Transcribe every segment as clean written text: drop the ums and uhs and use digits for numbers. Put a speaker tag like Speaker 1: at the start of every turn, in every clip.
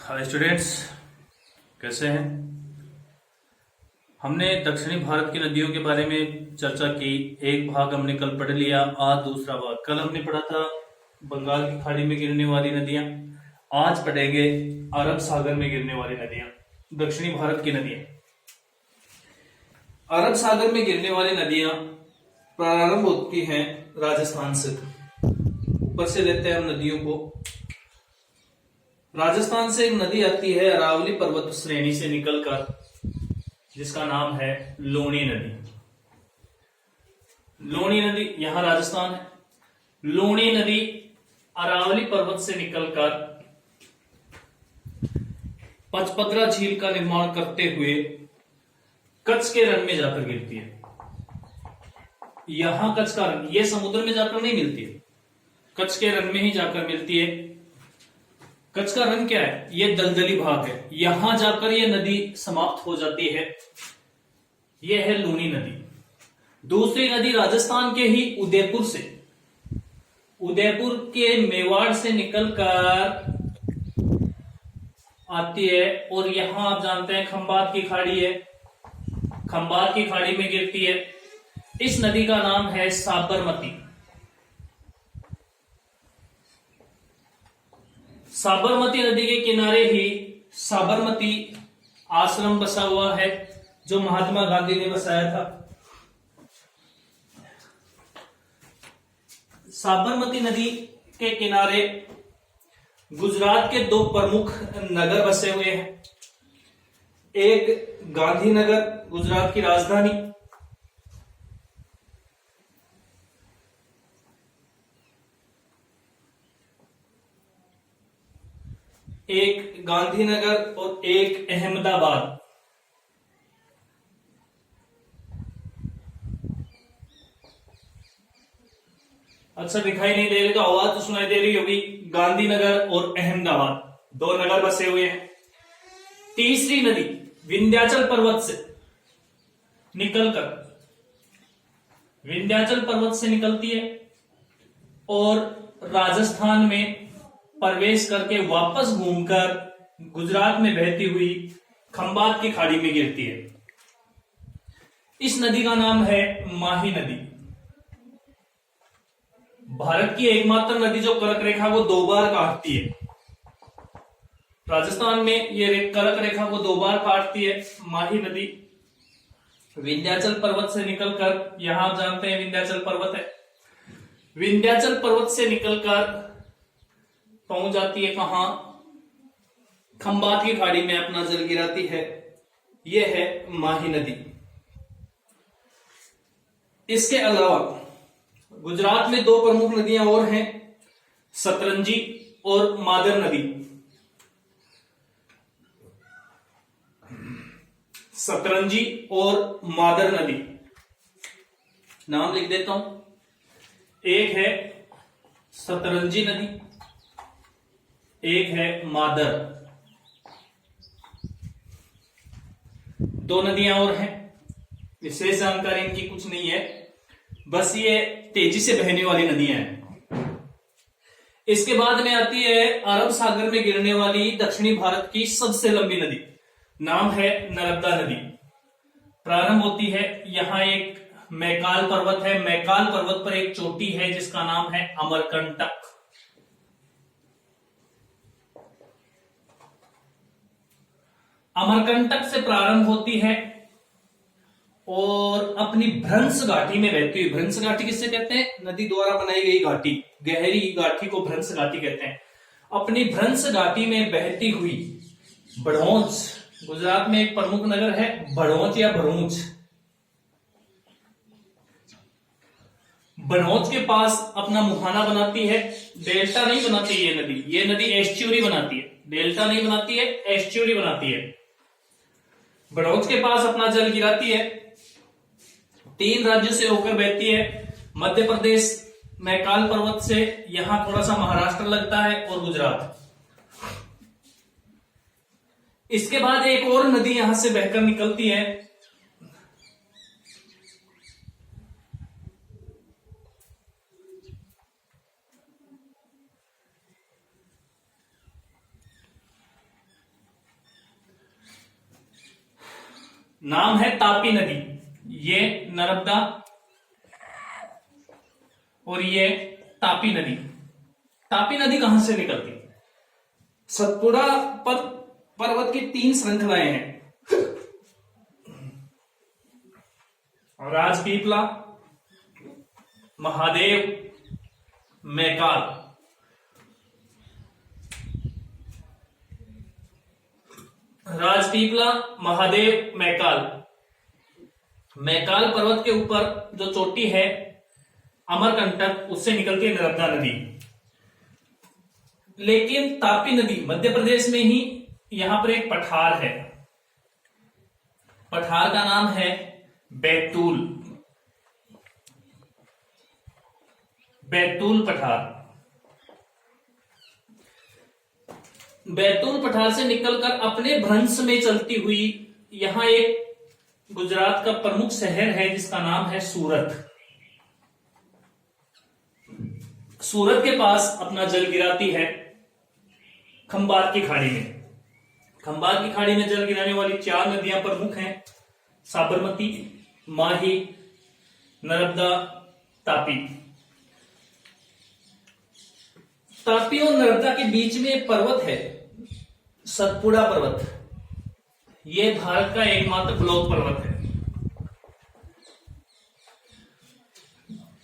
Speaker 1: Hi students, कैसे हैं। हमने दक्षिणी भारत की नदियों के बारे में चर्चा की। एक भाग हमने कल पढ़ लिया, आज दूसरा भाग। कल हमने पढ़ा था बंगाल की खाड़ी में गिरने वाली नदियां, आज पढ़ेंगे अरब सागर में गिरने वाली नदियां, दक्षिणी भारत की नदियां। अरब सागर में गिरने वाली नदियां प्रारंभ होती हैं राजस्थान से। ऊपर से लेते हैं हम नदियों को। राजस्थान से एक नदी आती है अरावली पर्वत श्रेणी से निकलकर, जिसका नाम है लूणी नदी। लूणी नदी यहां राजस्थान है। लूणी नदी अरावली पर्वत से निकलकर पचपदरा झील का निर्माण करते हुए कच्छ के रण में जाकर गिरती है। यहां कच्छ का रण, यह समुद्र में जाकर नहीं मिलती है, कच्छ के रण में ही जाकर मिलती है। कच्छ का रण क्या है? यह दलदली भाग है, यहां जाकर यह नदी समाप्त हो जाती है। यह है लूणी नदी। दूसरी नदी राजस्थान के ही उदयपुर से, उदयपुर के मेवाड़ से निकलकर आती है और यहां आप जानते हैं खंबात की खाड़ी है, खंबात की खाड़ी में गिरती है। इस नदी का नाम है साबरमती। साबरमती नदी के किनारे ही साबरमती आश्रम बसा हुआ है, जो महात्मा गांधी ने बसाया था। साबरमती नदी के किनारे गुजरात के दो प्रमुख नगर बसे हुए हैं। एक गांधीनगर, गुजरात की राजधानी, एक गांधीनगर और एक अहमदाबाद। अच्छा दिखाई नहीं दे रही तो आवाज तो सुनाई दे रही होगी। गांधीनगर और अहमदाबाद दो नगर बसे हुए हैं। तीसरी नदी विंध्याचल पर्वत से निकलकर, विंध्याचल पर्वत से निकलती है और राजस्थान में प्रवेश करके वापस घूमकर गुजरात में बहती हुई खंबात की खाड़ी में गिरती है। इस नदी का नाम है माही नदी। भारत की एकमात्र नदी जो कर्क रेखा को दो बार काटती है। राजस्थान में ये कर्क रेखा को दो बार काटती है माही नदी। विंध्याचल पर्वत से निकलकर, यहां आप जानते हैं विंध्याचल पर्वत है, विंध्याचल पर्वत से निकलकर पहुंच जाती है कहां? खंबात की खाड़ी में अपना जल गिराती है। यह है माही नदी। इसके अलावा गुजरात में दो प्रमुख नदियां और हैं, सतरंजी और मादर नदी। सतरंजी और मादर नदी, नाम लिख देता हूं। एक है सतरंजी नदी, एक है मादर। दो नदियां और हैं, विशेष जानकारी इनकी कुछ नहीं है, बस ये तेजी से बहने वाली नदियां हैं। इसके बाद में आती है अरब सागर में गिरने वाली दक्षिणी भारत की सबसे लंबी नदी, नाम है नर्मदा नदी। प्रारंभ होती है, यहां एक मैकाल पर्वत है, मैकाल पर्वत पर एक चोटी है जिसका नाम है अमरकंटक। अमरकंटक से प्रारंभ होती है और अपनी भ्रंश घाटी में बहती हुई, भ्रंश घाटी किससे कहते हैं? नदी द्वारा बनाई गई घाटी, गहरी घाटी को भ्रंश घाटी कहते हैं। अपनी भ्रंश घाटी में बहती हुई बड़ौच, गुजरात में एक प्रमुख नगर है बड़ौच या भरूच। बड़ौच के पास अपना मुहाना बनाती है। डेल्टा नहीं बनाती ये नदी एस्च्यूरी बनाती है। डेल्टा नहीं बनाती है, एस्च्यूरी बनाती है। बड़ौच के पास अपना जल गिराती है। तीन राज्यों से होकर बहती है, मध्य प्रदेश मैकाल पर्वत से, यहां थोड़ा सा महाराष्ट्र लगता है, और गुजरात। इसके बाद एक और नदी यहां से बहकर निकलती है, नाम है तापी नदी। ये नर्मदा और ये तापी नदी। तापी नदी कहां से निकलती? सतपुड़ा पर्वत की 3 श्रृंखलाएं हैं, राजपीपला, महादेव, मैकाल। राजपीपला, महादेव, मैकाल। मैकाल पर्वत के ऊपर जो चोटी है अमरकंटक, उससे निकलती है नर्मदा नदी। लेकिन तापी नदी मध्य प्रदेश में ही, यहां पर एक पठार है, पठार का नाम है बैतूल, बैतूल पठार। बैतूल पठार से निकलकर अपने भ्रंश में चलती हुई यहां एक गुजरात का प्रमुख शहर है जिसका नाम है सूरत। सूरत के पास अपना जल गिराती है खंबात की खाड़ी में। खंबात की खाड़ी में जल गिराने वाली 4 नदियां प्रमुख हैं, साबरमती, माही, नर्मदा, तापी। तापी और नर्मदा के बीच में एक पर्वत है, सतपुड़ा पर्वत। यह भारत का एकमात्र ब्लॉक पर्वत है।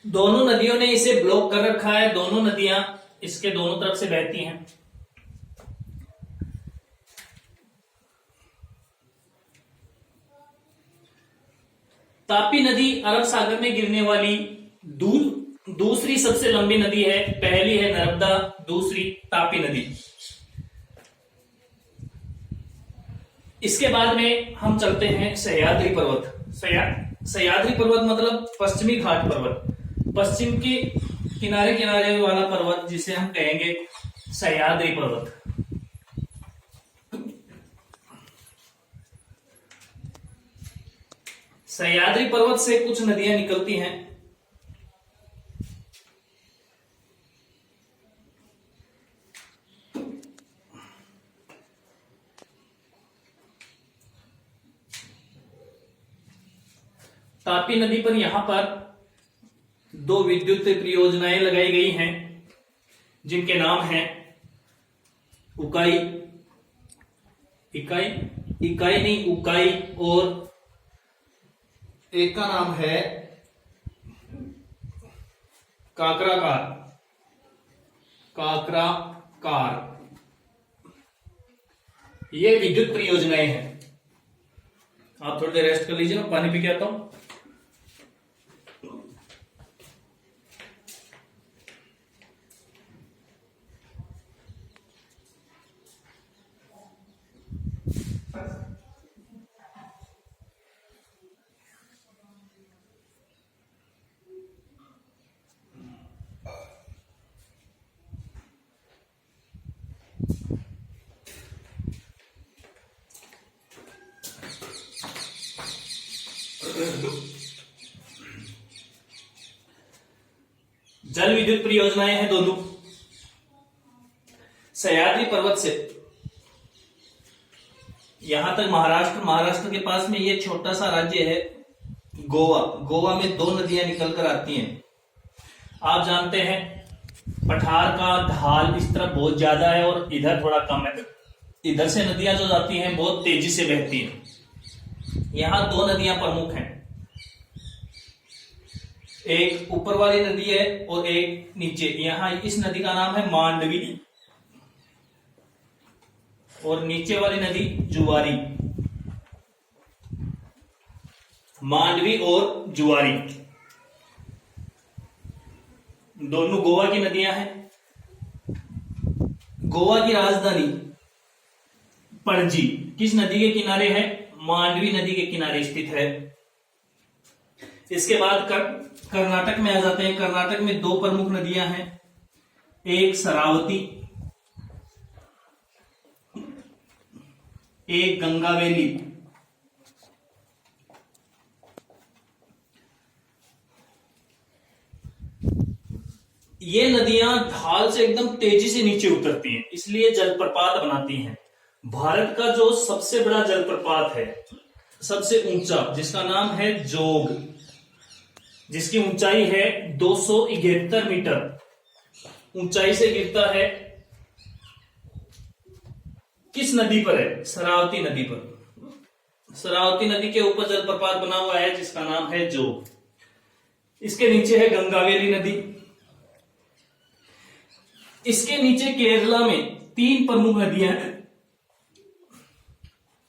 Speaker 1: दोनों नदियों ने इसे ब्लॉक कर रखा है, दोनों नदियां इसके दोनों तरफ से बहती हैं। तापी नदी अरब सागर में गिरने वाली दूसरी सबसे लंबी नदी है। पहली है नर्मदा, दूसरी तापी नदी। इसके बाद में हम चलते हैं सह्याद्री पर्वत। सह्याद्री पर्वत मतलब पश्चिमी घाट पर्वत, पश्चिम के किनारे किनारे वाला पर्वत जिसे हम कहेंगे सह्याद्री पर्वत। सह्याद्री पर्वत से कुछ नदियां निकलती हैं। तापी नदी पर यहां पर 2 विद्युत परियोजनाएं लगाई गई हैं जिनके नाम हैं उकाई और एक का नाम है काकराकार। ये विद्युत परियोजनाएं हैं। आप थोड़ी देर रेस्ट कर लीजिए, मैं पानी पी के आता हूं। जल विद्युत परियोजनाएं हैं दोनों। सह्याद्री पर्वत से यहां तक महाराष्ट्र के पास में ये छोटा सा राज्य है गोवा में 2 नदियां निकलकर आती हैं। आप जानते हैं पठार का ढाल इस तरफ बहुत ज्यादा है और इधर थोड़ा कम है। इधर से नदियां जो जाती हैं बहुत तेजी से बहती हैं। यहां 2 नदियां प्रमुख हैं, एक ऊपर वाली नदी है और एक नीचे। यहां इस नदी का नाम है मांडवी और नीचे वाली नदी जुआरी। मांडवी और जुआरी दोनों गोवा की नदियां हैं। गोवा की राजधानी पणजी किस नदी के किनारे है? मांडवी नदी के किनारे स्थित है। इसके बाद कर्नाटक में आ जाते हैं। कर्नाटक में 2 प्रमुख नदियां हैं, एक शरावती, एक गंगावेली। ये नदियां ढाल से एकदम तेजी से नीचे उतरती हैं, इसलिए जलप्रपात बनाती हैं। भारत का जो सबसे बड़ा जलप्रपात है सबसे ऊंचा, जिसका नाम है जोग, जिसकी ऊंचाई है 271 मीटर ऊंचाई से गिरता है। किस नदी पर है? शरावती नदी पर। शरावती नदी के ऊपर जलप्रपात बना हुआ है जिसका नाम है जोग। इसके नीचे है गंगावेली नदी। इसके नीचे केरला में 3 प्रमुख नदियां हैं,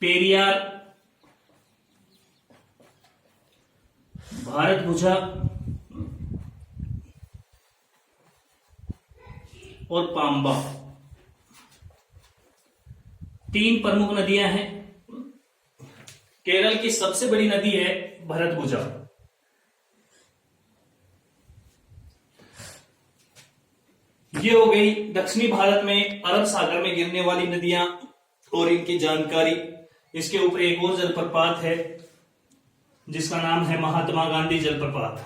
Speaker 1: पेरियार, भारतभुजा और पांबा। 3 प्रमुख नदियां हैं। केरल की सबसे बड़ी नदी है भरतभुजा। ये हो गई दक्षिणी भारत में अरब सागर में गिरने वाली नदियां और इनकी जानकारी। इसके ऊपर एक और जलप्रपात है जिसका नाम है महात्मा गांधी जलप्रपात।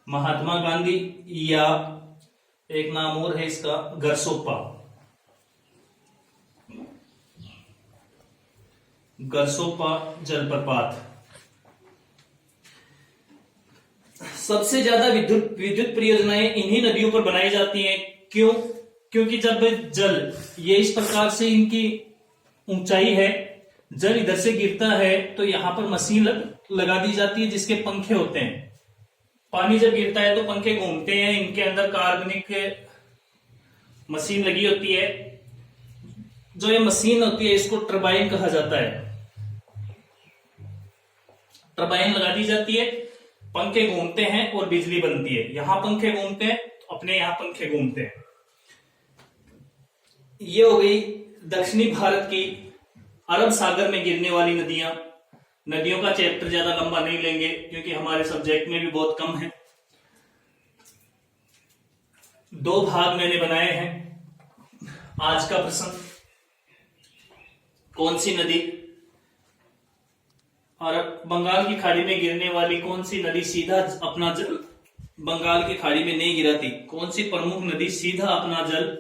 Speaker 1: महात्मा गांधी, या एक नाम और है इसका गरसोप्पा। गरसोप्पा जलप्रपात। सबसे ज्यादा विद्युत परियोजनाएं इन्हीं नदियों पर बनाई जाती हैं। क्यों? क्योंकि जब जल, ये इस प्रकार से इनकी ऊंचाई है, जल इधर से गिरता है तो यहां पर मशीन लगा दी जाती है जिसके पंखे होते हैं। पानी जब गिरता है तो पंखे घूमते हैं, इनके अंदर कार्बनिक मशीन लगी होती है। जो ये मशीन होती है इसको टरबाइन कहा जाता है। टरबाइन लगा दी जाती है, पंखे घूमते हैं और बिजली बनती है। यहां पंखे घूमते हैं तो अपने यहां पंखे घूमते हैं। ये हो गई दक्षिणी भारत की अरब सागर में गिरने वाली नदियां। नदियों का चैप्टर ज्यादा लंबा नहीं लेंगे क्योंकि हमारे सब्जेक्ट में भी बहुत कम है। 2 भाग मैंने बनाए हैं। आज का प्रश्न, कौन सी नदी और बंगाल की खाड़ी में गिरने वाली कौन सी नदी सीधा अपना जल बंगाल की खाड़ी में नहीं गिराती? कौन सी प्रमुख नदी सीधा अपना जल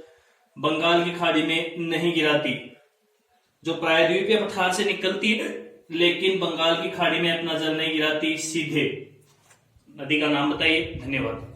Speaker 1: बंगाल की खाड़ी में नहीं गिराती? जो प्रायद्वीपीय पठार से निकलती है लेकिन बंगाल की खाड़ी में अपना जल नहीं गिराती, सीधे। नदी का नाम बताइए। धन्यवाद।